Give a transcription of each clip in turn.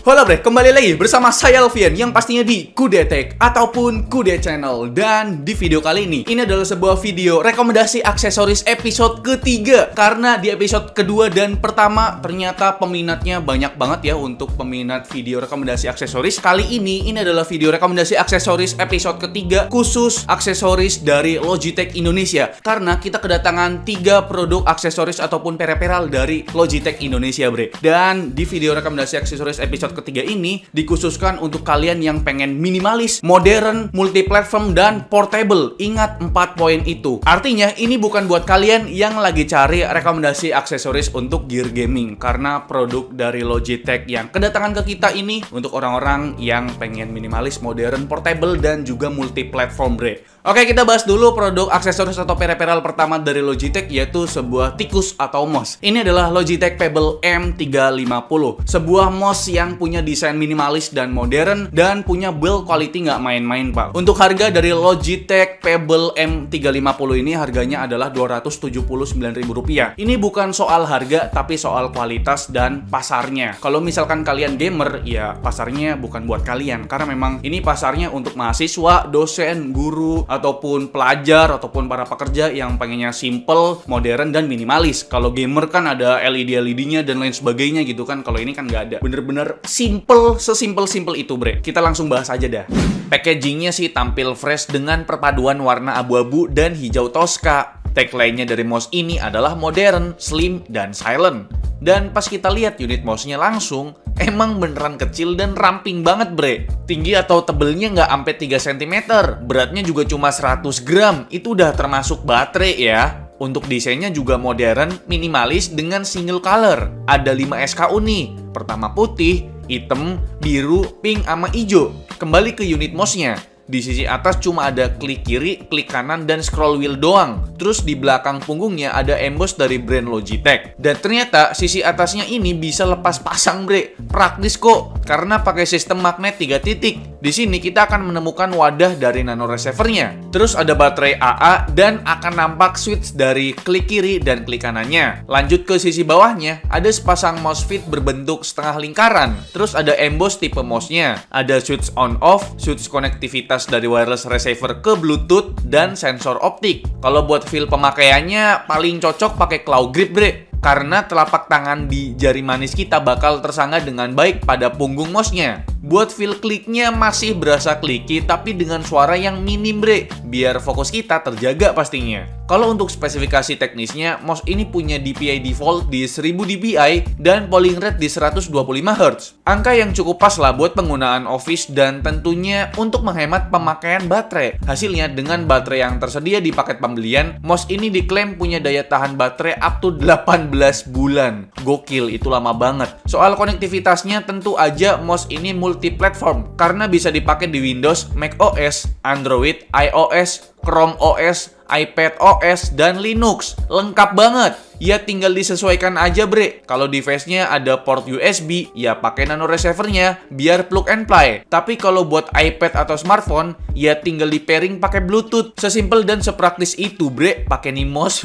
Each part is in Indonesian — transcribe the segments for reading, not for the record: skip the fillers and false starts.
Halo bre, kembali lagi bersama saya Alfian yang pastinya di Kude Tech ataupun Kude Channel. Dan di video kali ini adalah sebuah video rekomendasi aksesoris episode ketiga. Karena di episode kedua dan pertama ternyata peminatnya banyak banget ya untuk peminat video rekomendasi aksesoris. Kali ini adalah video rekomendasi aksesoris episode ketiga khusus aksesoris dari Logitech Indonesia. Karena kita kedatangan 3 produk aksesoris ataupun peripheral dari Logitech Indonesia bre. Dan di video rekomendasi aksesoris episode ketiga ini dikhususkan untuk kalian yang pengen minimalis, modern, multiplatform, dan portable. Ingat 4 poin itu. Artinya ini bukan buat kalian yang lagi cari rekomendasi aksesoris untuk gear gaming, karena produk dari Logitech yang kedatangan ke kita ini untuk orang-orang yang pengen minimalis, modern, portable, dan juga multiplatform bre. Oke, kita bahas dulu produk aksesoris atau peripheral pertama dari Logitech, yaitu sebuah tikus atau mouse. Ini adalah Logitech Pebble M350, sebuah mouse yang punya desain minimalis dan modern dan punya build quality nggak main-main pak. Untuk harga dari Logitech Pebble M350 ini harganya adalah Rp279.000. Ini bukan soal harga tapi soal kualitas dan pasarnya. Kalau misalkan kalian gamer, ya pasarnya bukan buat kalian, karena memang ini pasarnya untuk mahasiswa, dosen, guru, ataupun pelajar, ataupun para pekerja yang pengennya simple, modern, dan minimalis. Kalau gamer kan ada LED-LED-nya dan lain sebagainya gitu kan. Kalau ini kan nggak ada. Bener-bener simple, sesimpel-simpel itu bre. Kita langsung bahas aja dah. Packagingnya sih tampil fresh dengan perpaduan warna abu-abu dan hijau toska. Tagline-nya dari mouse ini adalah modern, slim, dan silent. Dan pas kita lihat unit mouse-nya langsung, emang beneran kecil dan ramping banget bre. Tinggi atau tebelnya nggak sampai 3 cm, beratnya juga cuma 100 gram. Itu udah termasuk baterai ya. Untuk desainnya juga modern, minimalis dengan single color. Ada 5 SKU nih. Pertama putih, hitam, biru, pink, sama hijau. Kembali ke unit mouse-nya. Di sisi atas cuma ada klik kiri, klik kanan, dan scroll wheel doang. Terus di belakang punggungnya ada emboss dari brand Logitech. Dan ternyata sisi atasnya ini bisa lepas pasang bre. Praktis kok, karena pakai sistem magnet 3 titik. Di sini kita akan menemukan wadah dari nano receiver-nya. Terus ada baterai AA dan akan nampak switch dari klik kiri dan klik kanannya. Lanjut ke sisi bawahnya, ada sepasang mouse fit berbentuk setengah lingkaran. Terus ada emboss tipe mouse-nya. Ada switch on off, switch konektivitas dari wireless receiver ke Bluetooth, dan sensor optik. Kalau buat feel pemakaiannya paling cocok pakai claw grip bre. Karena telapak tangan di jari manis kita bakal tersangga dengan baik pada punggung mouse-nya. Buat feel kliknya masih berasa clicky tapi dengan suara yang minim bre, biar fokus kita terjaga pastinya. Kalau untuk spesifikasi teknisnya, mouse ini punya DPI default di 1000 dpi dan polling rate di 125 Hz. Angka yang cukup pas lah buat penggunaan office dan tentunya untuk menghemat pemakaian baterai. Hasilnya dengan baterai yang tersedia di paket pembelian, mouse ini diklaim punya daya tahan baterai up to 18 bulan. Gokil, itu lama banget. Soal konektivitasnya tentu aja mouse ini multiplatform karena bisa dipakai di Windows, Mac OS, Android, iOS, Chrome OS, iPad OS, dan Linux. Lengkap banget. Ya tinggal disesuaikan aja bre. Kalau device-nya ada port USB, ya pakai nano receiver-nya biar plug and play. Tapi kalau buat iPad atau smartphone, ya tinggal di pairing pakai Bluetooth. Sesimpel dan sepraktis itu bre, pakai nih mouse.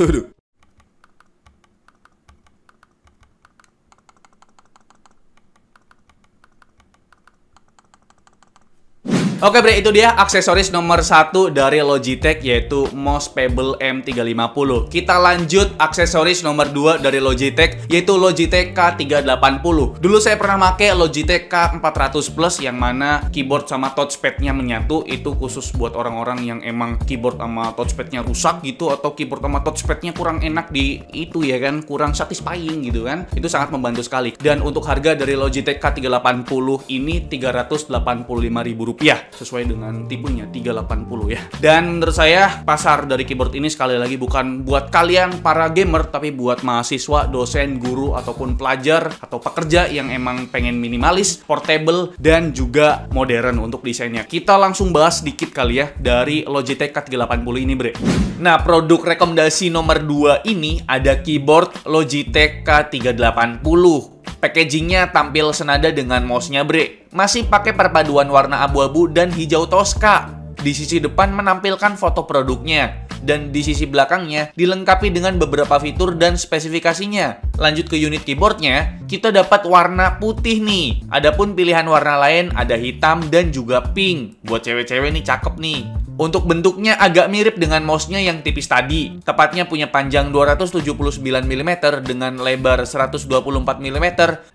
Oke bre, itu dia aksesoris nomor 1 dari Logitech, yaitu mouse Pebble M350. Kita lanjut aksesoris nomor 2 dari Logitech, yaitu Logitech K380. Dulu saya pernah pakai Logitech K400 Plus, yang mana keyboard sama touchpad-nya menyatu. Itu khusus buat orang-orang yang emang keyboard sama touchpad-nya rusak gitu, atau keyboard sama touchpad-nya kurang enak di itu ya kan, kurang satisfying gitu kan. Itu sangat membantu sekali. Dan untuk harga dari Logitech K380 ini Rp385.000. Sesuai dengan tipenya 380 ya. Dan menurut saya pasar dari keyboard ini sekali lagi bukan buat kalian para gamer, tapi buat mahasiswa, dosen, guru, ataupun pelajar atau pekerja yang emang pengen minimalis, portable, dan juga modern untuk desainnya. Kita langsung bahas sedikit kali ya dari Logitech K380 ini bre. Nah, produk rekomendasi nomor 2 ini ada keyboard Logitech K380. Packagingnya tampil senada dengan mouse-nya bre. Masih pakai perpaduan warna abu-abu dan hijau toska. Di sisi depan menampilkan foto produknya. Dan di sisi belakangnya dilengkapi dengan beberapa fitur dan spesifikasinya. Lanjut ke unit keyboardnya, kita dapat warna putih nih. Adapun pilihan warna lain ada hitam dan juga pink. Buat cewek-cewek nih cakep nih. Untuk bentuknya agak mirip dengan mouse-nya yang tipis tadi. Tepatnya punya panjang 279 mm dengan lebar 124 mm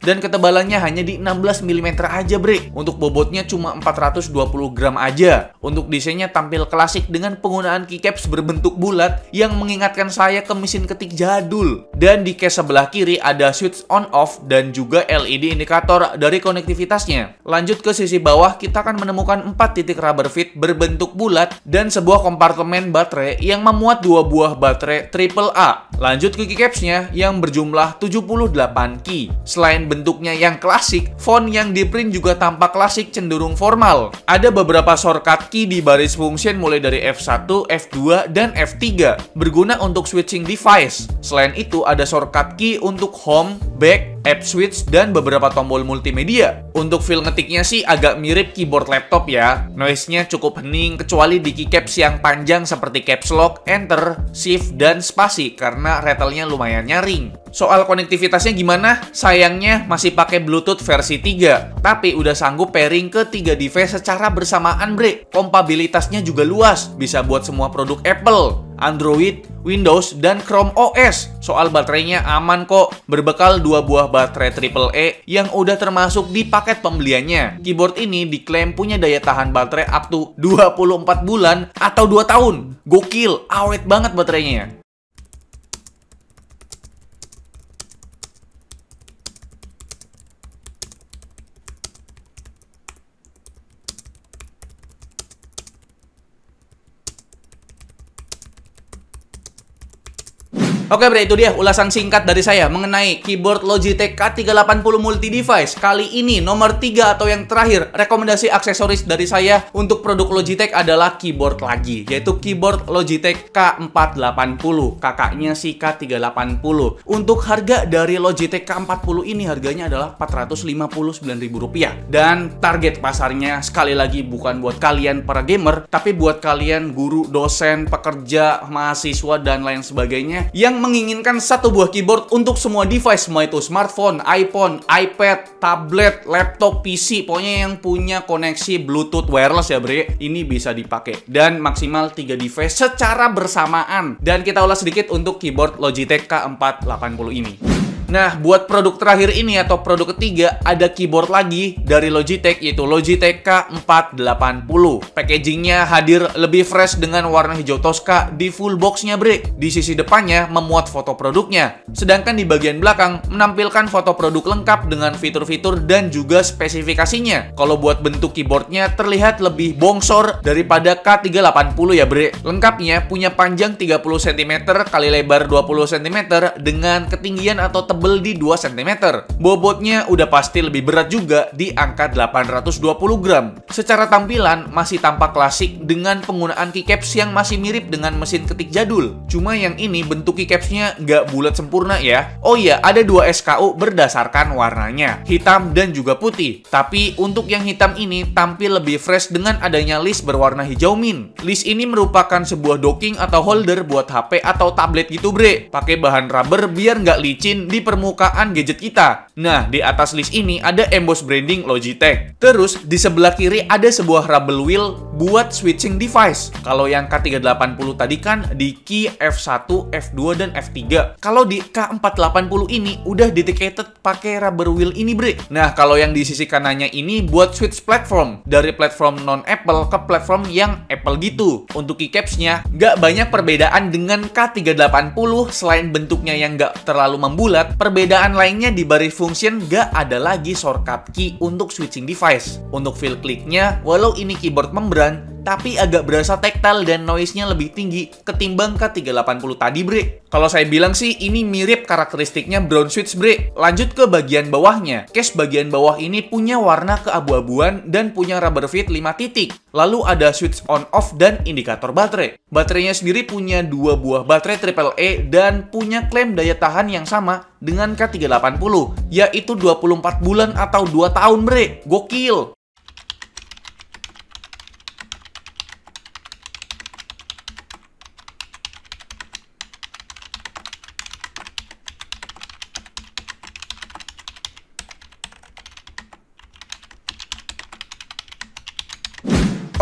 dan ketebalannya hanya di 16 mm aja, bre. Untuk bobotnya cuma 420 gram aja. Untuk desainnya tampil klasik dengan penggunaan keycaps berbentuk bulat yang mengingatkan saya ke mesin ketik jadul. Dan di case sebelah kiri ada switch on off dan juga LED indikator dari konektivitasnya. Lanjut ke sisi bawah, kita akan menemukan 4 titik rubber feet berbentuk bulat dan sebuah kompartemen baterai yang memuat 2 buah baterai AAA. Lanjut ke keycapsnya yang berjumlah 78 key. Selain bentuknya yang klasik, font yang di-print juga tampak klasik cenderung formal. Ada beberapa shortcut key di baris function mulai dari F1, F2, dan F3, berguna untuk switching device. Selain itu, ada shortcut key untuk home, back, app switch, dan beberapa tombol multimedia. Untuk feel ngetiknya sih agak mirip keyboard laptop ya. Noise-nya cukup hening kecuali di keycaps yang panjang seperti caps lock, enter, shift, dan spasi karena rattle-nya lumayan nyaring. Soal konektivitasnya gimana? Sayangnya masih pakai Bluetooth versi 3, tapi udah sanggup pairing ke 3 device secara bersamaan, bre. Kompatibilitasnya juga luas, bisa buat semua produk Apple, Android, Windows, dan Chrome OS. Soal baterainya aman kok, berbekal 2 buah baterai AAA yang udah termasuk di paket pembeliannya. Keyboard ini diklaim punya daya tahan baterai up to 24 bulan atau 2 tahun. Gokil, awet banget baterainya. Oke bre, itu dia ulasan singkat dari saya mengenai keyboard Logitech K380 Multi Device. Kali ini nomor 3 atau yang terakhir rekomendasi aksesoris dari saya untuk produk Logitech adalah keyboard lagi, yaitu keyboard Logitech K480. Kakaknya si K380. Untuk harga dari Logitech K40 ini harganya adalah Rp459.000. Dan target pasarnya sekali lagi bukan buat kalian para gamer, tapi buat kalian guru, dosen, pekerja, mahasiswa, dan lain sebagainya yang menginginkan satu buah keyboard untuk semua device, mau itu smartphone, iPhone, iPad, tablet, laptop, PC, pokoknya yang punya koneksi Bluetooth wireless ya bre, ini bisa dipakai. Dan maksimal 3 device secara bersamaan. Dan kita ulas sedikit untuk keyboard Logitech K480 ini. Nah, buat produk terakhir ini atau produk ketiga, ada keyboard lagi dari Logitech, yaitu Logitech K480. Packagingnya hadir lebih fresh dengan warna hijau Tosca di full boxnya bre. Di sisi depannya memuat foto produknya, sedangkan di bagian belakang menampilkan foto produk lengkap dengan fitur-fitur dan juga spesifikasinya. Kalau buat bentuk keyboardnya terlihat lebih bongsor daripada K380 ya bre. Lengkapnya punya panjang 30 cm kali lebar 20 cm dengan ketinggian atau tebal di 2 cm. Bobotnya udah pasti lebih berat juga di angka 820 gram. Secara tampilan masih tampak klasik dengan penggunaan keycaps yang masih mirip dengan mesin ketik jadul. Cuma yang ini bentuk keycapsnya nggak bulat sempurna ya. Oh iya, ada 2 SKU berdasarkan warnanya, hitam dan juga putih. Tapi untuk yang hitam ini tampil lebih fresh dengan adanya list berwarna hijau mint. List ini merupakan sebuah docking atau holder buat HP atau tablet gitu bre. Pakai bahan rubber biar nggak licin di permukaan gadget kita. Nah, di atas list ini ada emboss branding Logitech. Terus, di sebelah kiri ada sebuah rubber wheel buat switching device. Kalau yang K380 tadi kan di key F1, F2, dan F3. Kalau di K480 ini udah dedicated pakai rubber wheel ini bre. Nah, kalau yang di sisi kanannya ini buat switch platform. Dari platform non-Apple ke platform yang Apple gitu. Untuk keycapsnya, nggak banyak perbedaan dengan K380 selain bentuknya yang nggak terlalu membulat. Perbedaan lainnya di baris function gak ada lagi shortcut key untuk switching device. Untuk feel kliknya, walau ini keyboard membran, tapi agak berasa tactile dan noise-nya lebih tinggi ketimbang K380 tadi bre. Kalau saya bilang sih ini mirip karakteristiknya brown switch bre. Lanjut ke bagian bawahnya. Case bagian bawah ini punya warna keabu-abuan dan punya rubber feet 5 titik. Lalu ada switch on off dan indikator baterai. Baterainya sendiri punya 2 buah baterai AAA dan punya klaim daya tahan yang sama dengan K380, yaitu 24 bulan atau 2 tahun bre. Gokil.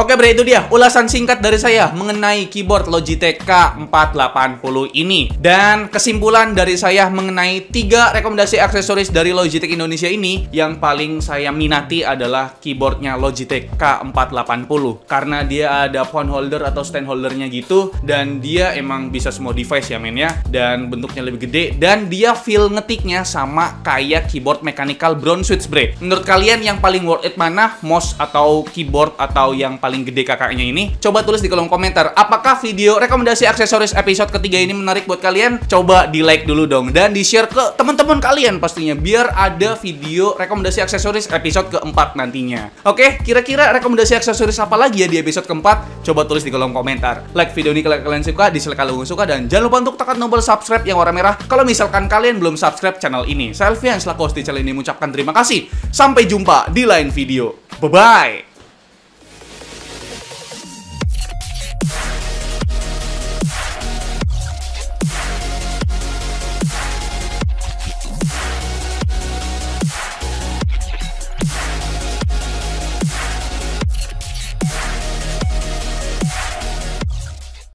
Oke bre, itu dia ulasan singkat dari saya mengenai keyboard Logitech K480 ini. Dan kesimpulan dari saya mengenai 3 rekomendasi aksesoris dari Logitech Indonesia ini, yang paling saya minati adalah keyboardnya Logitech K480. Karena dia ada phone holder atau stand holdernya gitu, dan dia emang bisa semua device ya men ya. Dan bentuknya lebih gede, dan dia feel ngetiknya sama kayak keyboard mechanical brown switch bre. Menurut kalian yang paling worth it mana? Mouse atau keyboard atau yang paling gede kakaknya ini? Coba tulis di kolom komentar. Apakah video rekomendasi aksesoris episode ketiga ini menarik buat kalian? Coba di like dulu dong, dan di share ke teman-teman kalian pastinya, biar ada video rekomendasi aksesoris episode keempat nantinya. Oke, kira-kira rekomendasi aksesoris apa lagi ya di episode keempat? Coba tulis di kolom komentar. Like video ini kalau kalian suka, dislike kalau nggak suka, dan jangan lupa untuk tekan tombol subscribe yang warna merah kalau misalkan kalian belum subscribe channel ini. Saya Alfian selaku host di channel ini mengucapkan terima kasih. Sampai jumpa di lain video. Bye-bye!